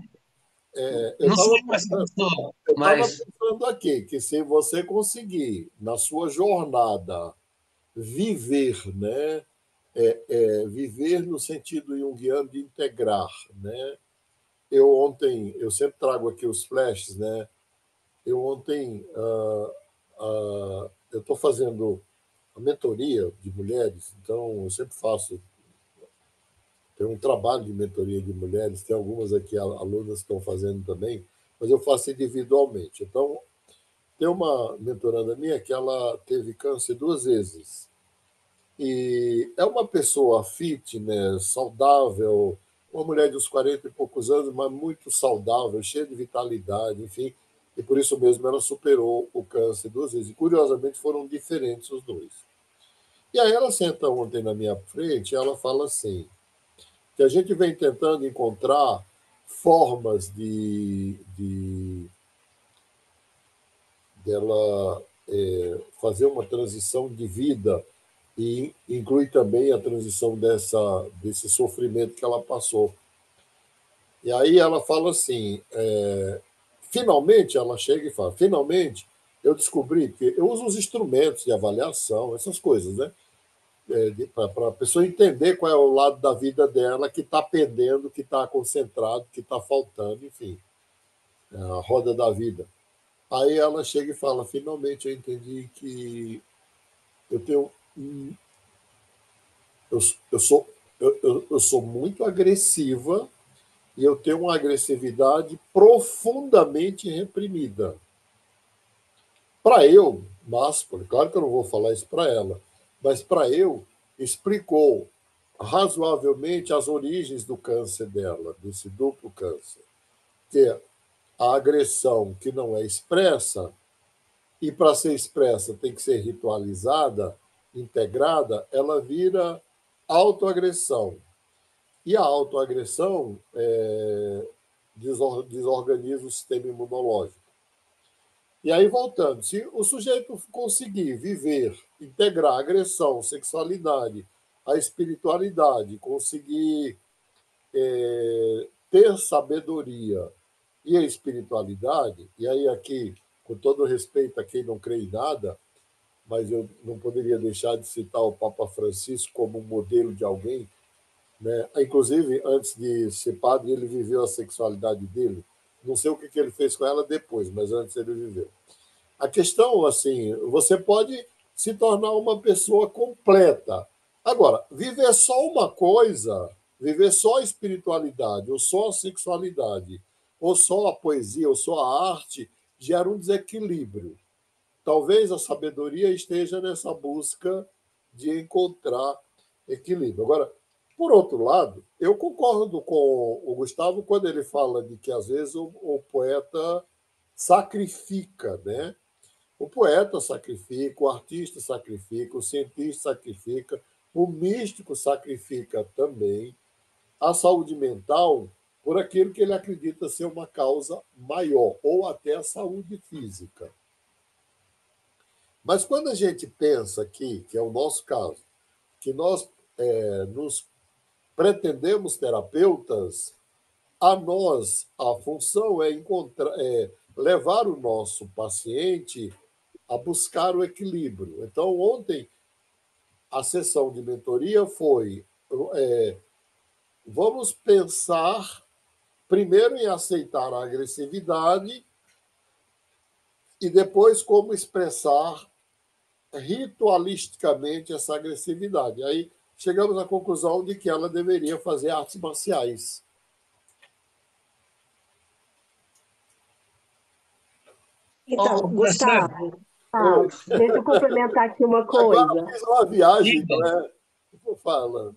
eu não sou estava eu essa pessoa, eu tava mas pensando aqui que se você conseguir, na sua jornada, viver, né? Viver no sentido junguiano de integrar, né? Eu sempre trago aqui os flashes, né? Eu ontem, eu estou fazendo a mentoria de mulheres, então eu sempre faço, tem um trabalho de mentoria de mulheres, tem algumas aqui alunas que estão fazendo também, mas eu faço individualmente. Então, tem uma mentoranda minha que ela teve câncer 2 vezes. E é uma pessoa fitness, saudável, uma mulher de uns 40 e poucos anos, mas muito saudável, cheia de vitalidade, enfim. E por isso mesmo ela superou o câncer 2 vezes. E curiosamente foram diferentes os dois. E aí ela senta ontem na minha frente e ela fala assim, que a gente vem tentando encontrar formas dela fazer uma transição de vida e inclui também a transição desse sofrimento que ela passou. E aí ela fala assim, finalmente, ela chega e fala, finalmente eu descobri que eu uso os instrumentos de avaliação, essas coisas, né? Para a pessoa entender qual é o lado da vida dela que está pendendo, que está concentrado, que está faltando, enfim, a roda da vida. Aí ela chega e fala, finalmente eu entendi que eu tenho eu sou eu sou muito agressiva e eu tenho uma agressividade profundamente reprimida. Para eu, másculo, claro que eu não vou falar isso para ela, mas para eu, explicou razoavelmente as origens do câncer dela, desse duplo câncer, que é a agressão que não é expressa, e para ser expressa tem que ser ritualizada, integrada, ela vira autoagressão. E a autoagressão desorganiza o sistema imunológico. E aí, voltando, se o sujeito conseguir viver, integrar a agressão, sexualidade, a espiritualidade, conseguir ter sabedoria e a espiritualidade, e aí aqui, com todo respeito a quem não crê em nada, mas eu não poderia deixar de citar o Papa Francisco como um modelo de alguém, né? Inclusive, antes de ser padre, ele viveu a sexualidade dele. Não sei o que ele fez com ela depois, mas antes ele viveu. A questão, assim, você pode se tornar uma pessoa completa. Agora, viver só uma coisa, viver só a espiritualidade, ou só a sexualidade, ou só a poesia, ou só a arte, gera um desequilíbrio. Talvez a sabedoria esteja nessa busca de encontrar equilíbrio. Agora, por outro lado, eu concordo com o Gustavo quando ele fala de que, às vezes, o poeta sacrifica, né? O poeta sacrifica, o artista sacrifica, o cientista sacrifica, o místico sacrifica também a saúde mental por aquilo que ele acredita ser uma causa maior, ou até a saúde física. Mas quando a gente pensa aqui, que é o nosso caso, que nós nos pretendemos terapeutas, a função é levar o nosso paciente a buscar o equilíbrio. Então, ontem, a sessão de mentoria foi vamos pensar primeiro em aceitar a agressividade e depois como expressar ritualisticamente essa agressividade. Aí chegamos à conclusão de que ela deveria fazer artes marciais. Então, Ô, professor, Gustavo, deixa eu complementar aqui uma Agora coisa. fiz uma viagem, diga. não é? Vou falando.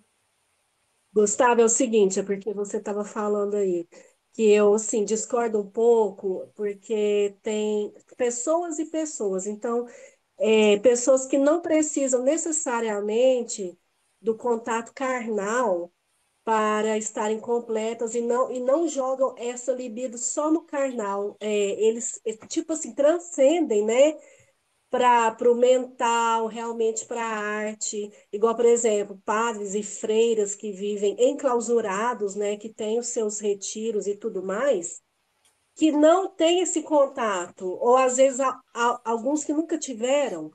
Gustavo, é o seguinte, é porque você estava falando aí que eu, assim, discordo um pouco, porque tem pessoas e pessoas. Então, pessoas que não precisam necessariamente do contato carnal para estarem completas e não jogam essa libido só no carnal. Eles, tipo assim, transcendem, né? Para o mental, realmente para a arte. Igual, por exemplo, padres e freiras que vivem enclausurados, né? Que têm os seus retiros e tudo mais, que não têm esse contato. Ou, às vezes, alguns que nunca tiveram,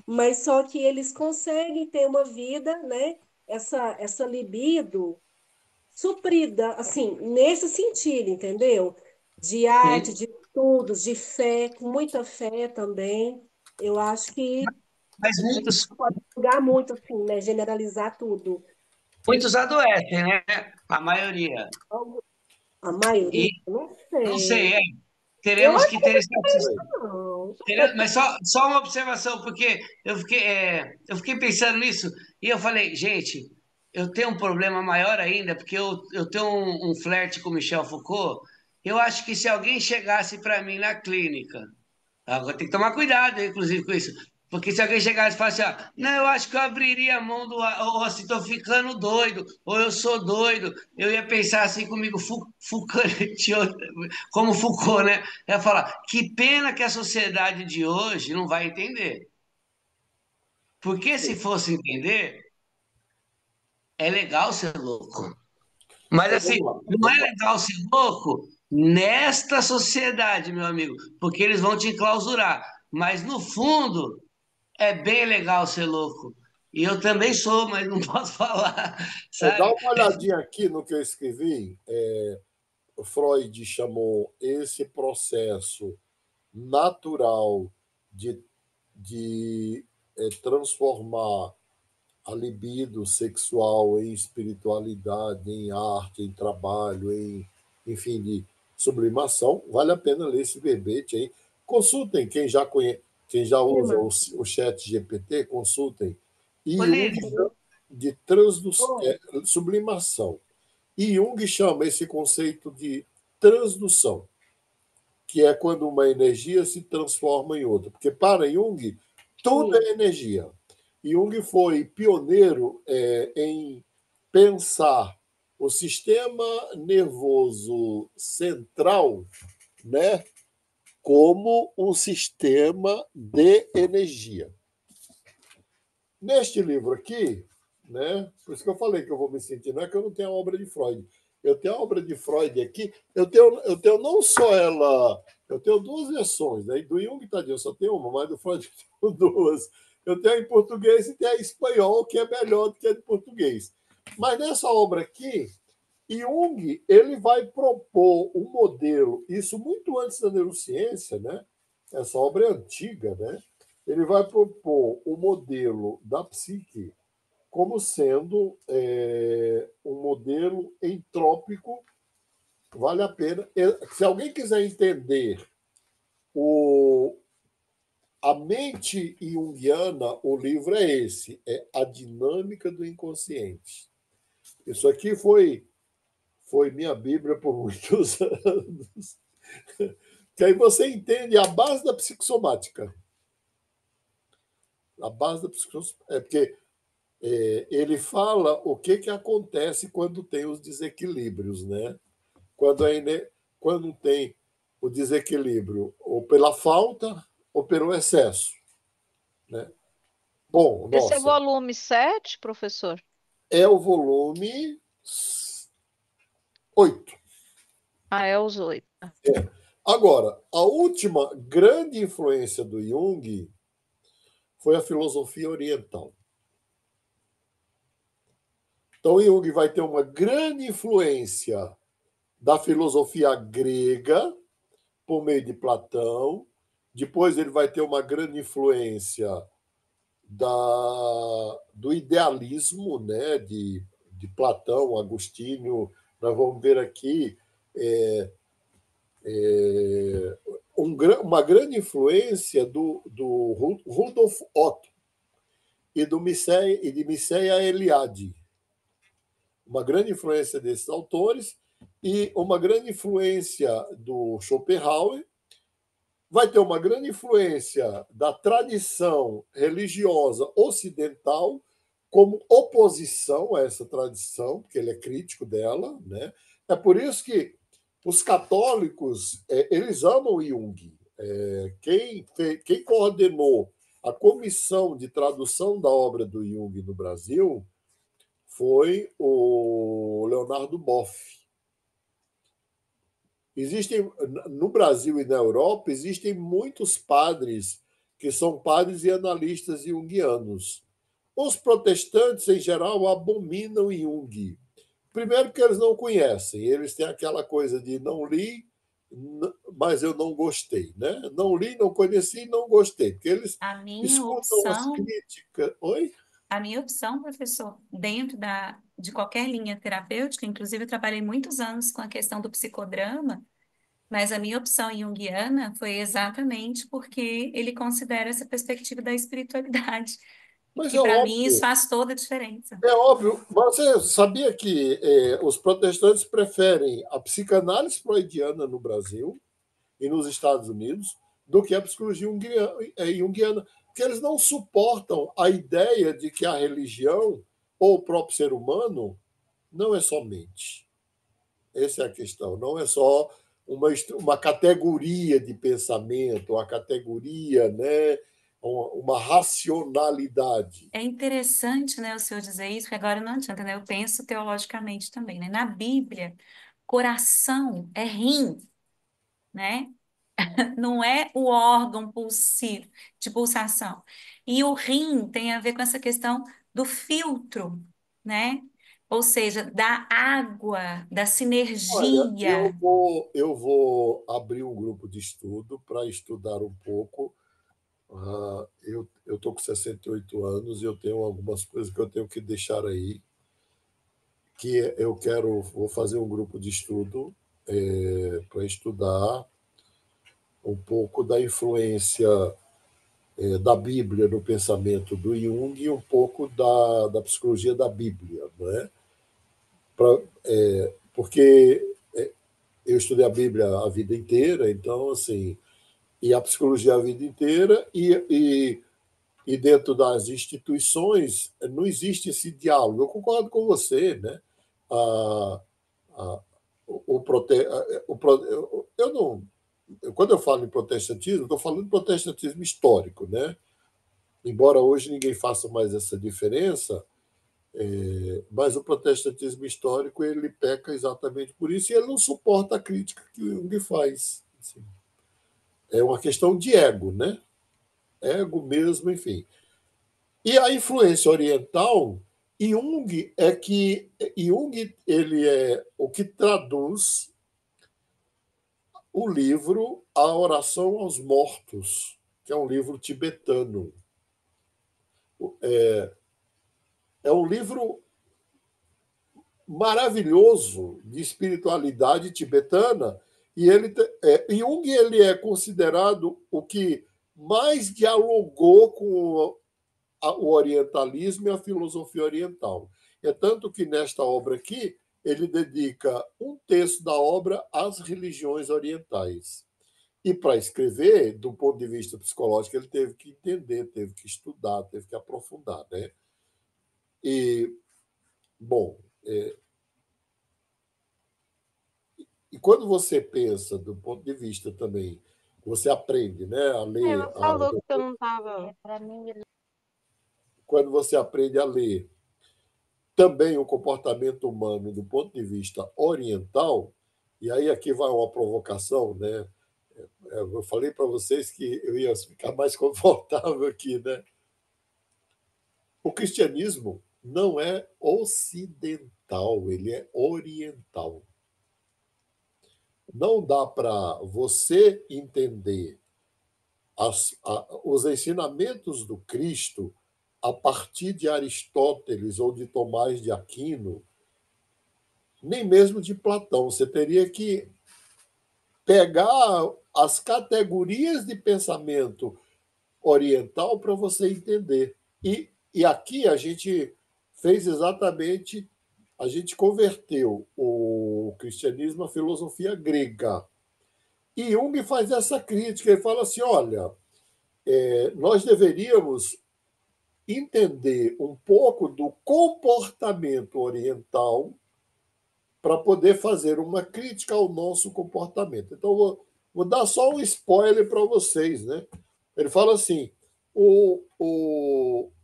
mas só que eles conseguem ter uma vida, né? Essa libido suprida, assim, nesse sentido, entendeu? De arte, Sim. de estudos, de fé, com muita fé também. Eu acho que Mas a gente muitos, pode. julgar muito, assim, né? Generalizar tudo. Muitos adoecem, né? A maioria. A maioria, E não não sei. sei, Eu teremos acho que que ter esse não. Mas só uma observação, porque eu fiquei pensando nisso e eu falei, gente, eu tenho um problema maior ainda, porque eu tenho um flerte com Michel Foucault. Eu acho que se alguém chegasse para mim na clínica, agora tem que tomar cuidado, inclusive, com isso. Porque se alguém chegasse e falasse, não, eu acho que eu abriria a mão ou assim, estou ficando doido, ou eu sou doido, eu ia pensar assim comigo, como Foucault, né? Eu ia falar, que pena que a sociedade de hoje não vai entender. Porque se fosse entender, é legal ser louco. Mas Então, assim, vamos lá. não é legal ser louco nesta sociedade, meu amigo, porque eles vão te enclausurar. Mas no fundo, é bem legal ser louco. E eu também sou, mas não posso falar, Dá sabe? uma olhadinha aqui no que eu escrevi. O Freud chamou esse processo natural de transformar a libido sexual em espiritualidade, em arte, em trabalho, enfim, de sublimação. Vale a pena ler esse verbete aí. Consultem quem já usa o chat GPT, consultem. E Jung Olívio, chama de sublimação. E Jung chama esse conceito de transdução, que é quando uma energia se transforma em outra. Porque para Jung, tudo é energia. Jung foi pioneiro em pensar o sistema nervoso central, né, como um sistema de energia. Neste livro aqui, né, por isso que eu falei que eu vou me sentir, não é que eu não tenho a obra de Freud. Eu tenho a obra de Freud aqui, eu tenho não só ela, eu tenho duas versões, né? Do Jung, tadinho, eu só tenho uma, mas do Freud eu tenho duas. Eu tenho a em português e tenho a em espanhol, que é melhor do que a de português. Mas nessa obra aqui, Jung ele vai propor um modelo, isso muito antes da neurociência, né? Essa obra é antiga, né? Ele vai propor o modelo da psique como sendo um modelo entrópico, vale a pena. Se alguém quiser entender a mente junguiana, o livro é esse, é A Dinâmica do Inconsciente. Isso aqui foi minha Bíblia por muitos anos. Que aí você entende a base da psicossomática. A base da psicossomática. É porque ele fala o que acontece quando tem os desequilíbrios, né? Quando tem o desequilíbrio ou pela falta ou pelo excesso, né? Bom, Esse é nossa, volume 7, professor? é o volume 8. Ah, é os 8. Agora, a última grande influência do Jung foi a filosofia oriental. Então, Jung vai ter uma grande influência da filosofia grega, por meio de Platão. Depois, ele vai ter uma grande influência do idealismo, né, de Platão, Agostinho. Nós vamos ver aqui uma grande influência do Rudolf Otto e de Mircea Eliade. Uma grande influência desses autores e uma grande influência do Schopenhauer. Vai ter uma grande influência da tradição religiosa ocidental como oposição a essa tradição, porque ele é crítico dela, né? É por isso que os católicos eles amam Jung. Quem coordenou a comissão de tradução da obra do Jung no Brasil foi o Leonardo Boff. No Brasil e na Europa, existem muitos padres que são padres e analistas junguianos. Os protestantes, em geral, abominam Jung. Primeiro que eles não conhecem, eles têm aquela coisa de não li, mas eu não gostei, né? Não li, não conheci, não gostei, porque eles A minha escutam as opção críticas. Oi? a minha opção, professor, dentro de qualquer linha terapêutica, inclusive eu trabalhei muitos anos com a questão do psicodrama, mas a minha opção junguiana foi exatamente porque ele considera essa perspectiva da espiritualidade, Mas que para mim isso faz toda a diferença. é óbvio. Você sabia que os protestantes preferem a psicanálise freudiana no Brasil e nos Estados Unidos do que a psicologia junguiana, porque eles não suportam a ideia de que a religião ou o próprio ser humano não é só mente. Essa é a questão. Não é só uma categoria de pensamento, uma categoria, né, uma racionalidade. É interessante, né, o senhor dizer isso, porque agora não adianta, né? Eu penso teologicamente também, né? Na Bíblia, coração é rim, né? Não é o órgão de pulsação. E o rim tem a ver com essa questão do filtro, né? Ou seja, da água, da Olha, sinergia. eu vou abrir um grupo de estudo para estudar um pouco. Eu estou com 68 anos e eu tenho algumas coisas que eu tenho que deixar aí, que vou fazer um grupo de estudo para estudar um pouco da influência da Bíblia no pensamento do Jung e um pouco da psicologia da Bíblia, não é? Porque eu estudei a Bíblia a vida inteira, então, assim, e a psicologia a vida inteira, e dentro das instituições não existe esse diálogo. Eu concordo com você, né? A, a, o, prote, o, eu não, quando eu falo em protestantismo, estou falando de protestantismo histórico, né? Embora hoje ninguém faça mais essa diferença, mas o protestantismo histórico ele peca exatamente por isso e ele não suporta a crítica que o Jung faz. Assim. É uma questão de ego, né? Ego mesmo, enfim. E a influência oriental, Jung ele é o que traduz o livro A Oração aos Mortos, que é um livro tibetano. É um livro maravilhoso de espiritualidade tibetana e Jung ele é considerado o que mais dialogou com o orientalismo e a filosofia oriental. É tanto que nesta obra aqui ele dedica um terço da obra às religiões orientais. E para escrever, do ponto de vista psicológico, ele teve que entender, teve que estudar, teve que aprofundar, né? E bom, e quando você pensa do ponto de vista também, você aprende, né, a ler, Ela falou que eu não estava. quando você aprende a ler também o comportamento humano do ponto de vista oriental, e aí aqui vai uma provocação, né? Eu falei para vocês que eu ia ficar mais confortável aqui, né? O cristianismo não é ocidental, ele é oriental. Não dá para você entender os ensinamentos do Cristo a partir de Aristóteles ou de Tomás de Aquino, nem mesmo de Platão. Você teria que pegar as categorias de pensamento oriental para você entender. E aqui a gente fez exatamente, a gente converteu o cristianismo à filosofia grega. E Jung faz essa crítica, ele fala assim, olha, nós deveríamos entender um pouco do comportamento oriental para poder fazer uma crítica ao nosso comportamento. Então, vou dar só um spoiler para vocês. Né? Ele fala assim: o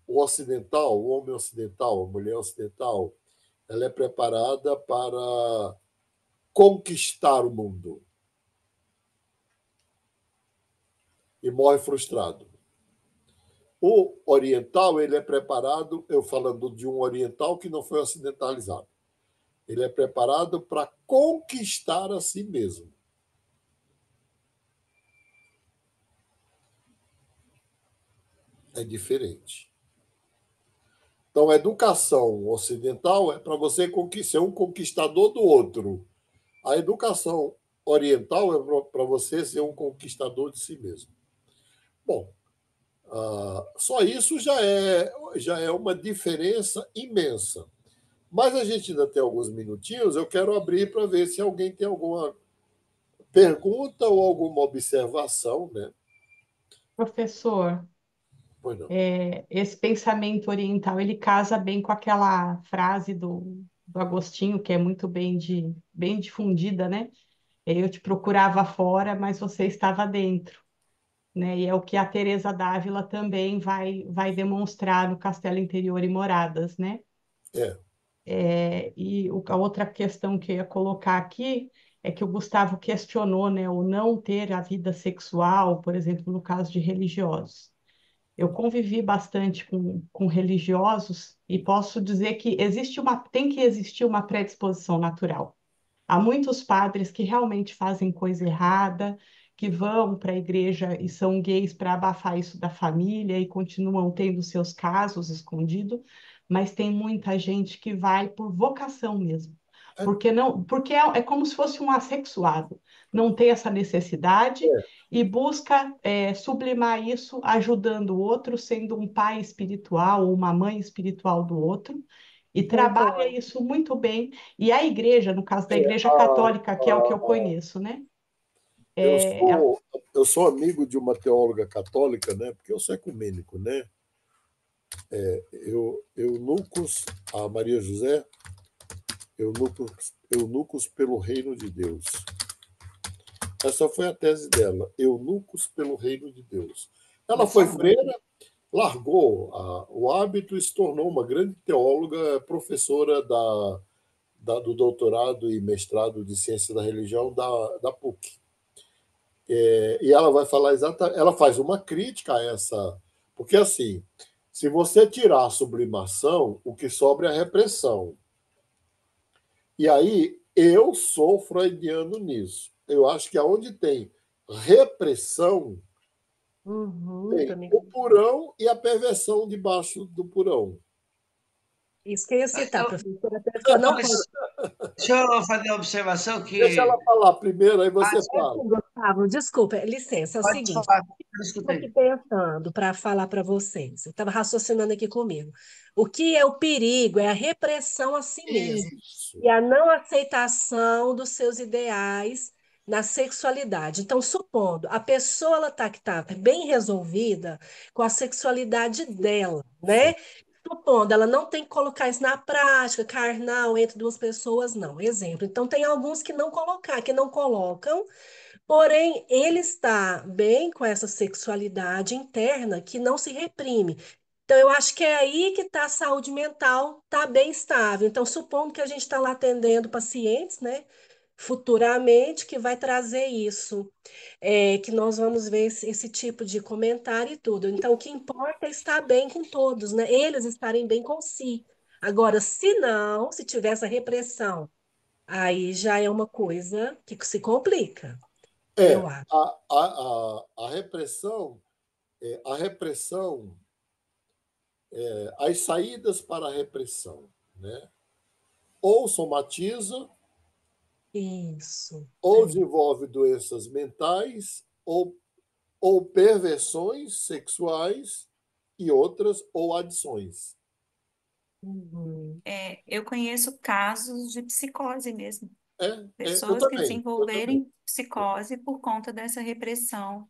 ocidental, o homem ocidental, a mulher ocidental, ela é preparada para conquistar o mundo e morre frustrado. O oriental, ele é preparado, eu falando de um oriental que não foi ocidentalizado, ele é preparado para conquistar a si mesmo. É diferente. Então, a educação ocidental é para você ser um conquistador do outro. A educação oriental é para você ser um conquistador de si mesmo. Bom, só isso já é uma diferença imensa. Mas a gente ainda tem alguns minutinhos, eu quero abrir para ver se alguém tem alguma pergunta ou alguma observação, né? Professor, Pois não. esse pensamento oriental, ele casa bem com aquela frase do Agostinho, que é muito bem difundida, né? Eu te procurava fora, mas você estava dentro, né? E é o que a Teresa d'Ávila também vai demonstrar no Castelo Interior e Moradas, né? É. A outra questão que eu ia colocar aqui é que o Gustavo questionou, né, o não ter a vida sexual, por exemplo, no caso de religiosos. Eu convivi bastante com religiosos e posso dizer que tem que existir uma predisposição natural. Há muitos padres que realmente fazem coisa errada, que vão para a igreja e são gays para abafar isso da família e continuam tendo seus casos escondidos, mas tem muita gente que vai por vocação mesmo. Porque é como se fosse um assexuado, não tem essa necessidade e busca sublimar isso ajudando o outro, sendo um pai espiritual ou uma mãe espiritual do outro, e trabalha Concordo. isso muito bem. E a igreja, no caso da É, Igreja Católica, que é o que eu conheço, né? eu Ela sou, eu sou amigo de uma teóloga católica, né? Porque eu sou ecumênico, né? Eunucos, a Maria José, eunucos pelo reino de Deus. Essa foi a tese dela, eunucos pelo reino de Deus. Ela foi freira, largou o hábito e se tornou uma grande teóloga, professora do doutorado e mestrado de ciência da religião da PUC. E ela vai falar exatamente, ela faz uma crítica a essa, porque assim, se você tirar a sublimação, o que sobra é a repressão. E aí eu sou freudiano nisso. Eu acho que aonde tem repressão, tem Também. o purão e a perversão debaixo do purão. Isso que eu ia citar, Eu, professora. A pessoa não pode. deixa eu fazer uma observação Deixa que. ela falar primeiro, aí você É fala. assim, Gustavo, desculpa, licença, é o Pode seguinte. falar, eu Estou aqui escutei. pensando para falar para vocês. Eu estava raciocinando aqui comigo. O que é o perigo é a repressão a si mesmo Isso. e a não aceitação dos seus ideais na sexualidade. Então, supondo a pessoa ela que está bem resolvida com a sexualidade dela, né? Supondo, ela não tem que colocar isso na prática, carnal, entre duas pessoas, não. Exemplo. Então, tem alguns que não colocam. Porém, ele está bem com essa sexualidade interna que não se reprime. Então, eu acho que é aí que está a saúde mental, está bem estável. Então, supondo que a gente está lá atendendo pacientes, né, futuramente, que vai trazer isso, que nós vamos ver esse tipo de comentário e tudo. Então, o que importa é estar bem com todos, né? Eles estarem bem com si. Agora, se não, se tiver essa repressão, aí já é uma coisa que se complica, eu acho. A repressão, as saídas para a repressão, né? Ou somatiza, Isso. ou desenvolve doenças mentais, ou perversões sexuais e outras, ou adições. Uhum. Eu conheço casos de psicose mesmo. Eu Pessoas que também, eu também, desenvolverem psicose por conta dessa repressão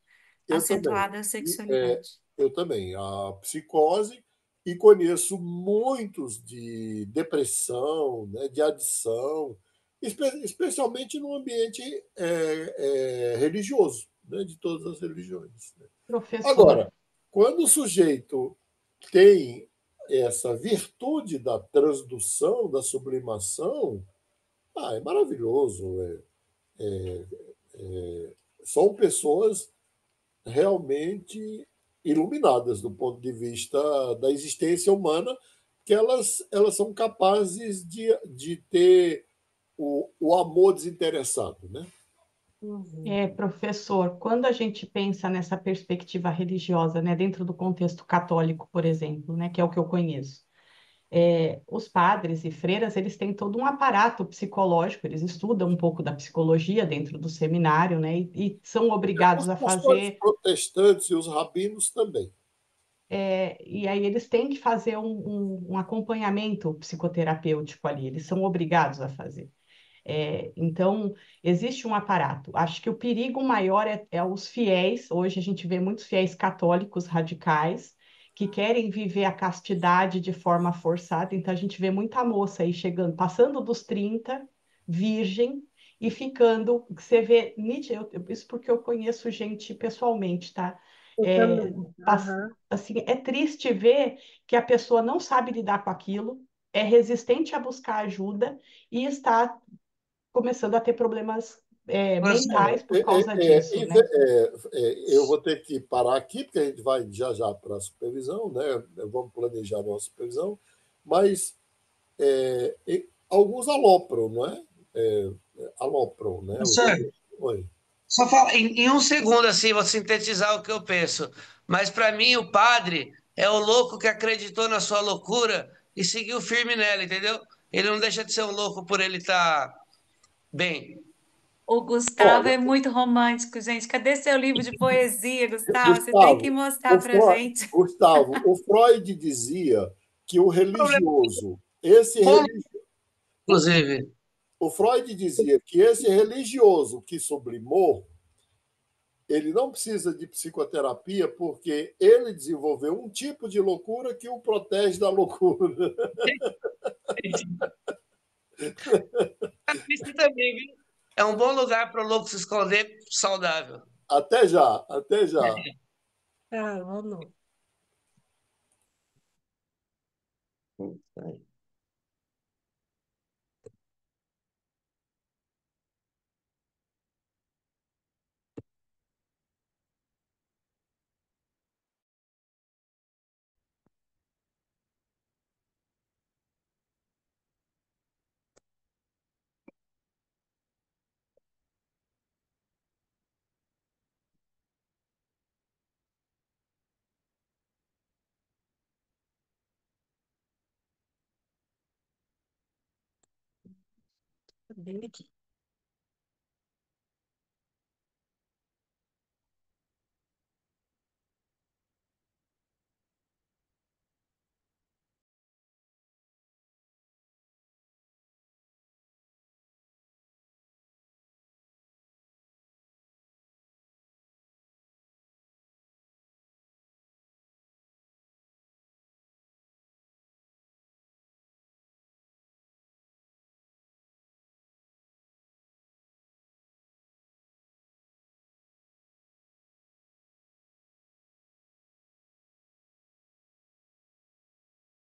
eu também. acentuada da sexualidade. Eu também. A psicose, e conheço muitos de depressão, né, de adição, especialmente no ambiente religioso, né, de todas as religiões. Né? professor, Agora, quando o sujeito tem essa virtude da transdução, da sublimação, é maravilhoso. São pessoas realmente iluminadas do ponto de vista da existência humana, que elas são capazes de ter o amor desinteressado. Né? Uhum. professor, quando a gente pensa nessa perspectiva religiosa, né, dentro do contexto católico, por exemplo, né, que é o que eu conheço, Os padres e freiras, eles têm todo um aparato psicológico, eles estudam um pouco da psicologia dentro do seminário, né? E são Os obrigados a pastores fazer, protestantes e os rabinos também. e aí eles têm que fazer um acompanhamento psicoterapêutico ali, eles são obrigados a fazer. Então, existe um aparato. Acho que o perigo maior é os fiéis. Hoje a gente vê muitos fiéis católicos radicais que querem viver a castidade de forma forçada. Então, a gente vê muita moça aí chegando, passando dos 30, virgem, e ficando. Você vê, isso porque eu conheço gente pessoalmente, tá? Eu É, também. Aham. assim, é triste ver que a pessoa não sabe lidar com aquilo, é resistente a buscar ajuda e está começando a ter problemas Professor, mentais por causa disso, né? Eu vou ter que parar aqui, porque a gente vai já já para a supervisão, né? Vamos planejar a nossa supervisão, mas alguns alopram, não é? Alopram, né? professor, Oi. só fala em um segundo assim, vou sintetizar o que eu penso. Mas para mim, o padre é o louco que acreditou na sua loucura e seguiu firme nela, entendeu? Ele não deixa de ser um louco por ele estar bem. O Gustavo Olha, é muito romântico, gente. Cadê seu livro de poesia, Gustavo? Você tem que Gustavo, mostrar pra gente. O Freud dizia que o Problema, religioso, bom, inclusive. o Freud dizia que esse religioso que sublimou, ele não precisa de psicoterapia porque ele desenvolveu um tipo de loucura que o protege da loucura. Isso também, viu? É um bom lugar para o louco se esconder saudável. Até já, até já. Ah, não. Bem aqui.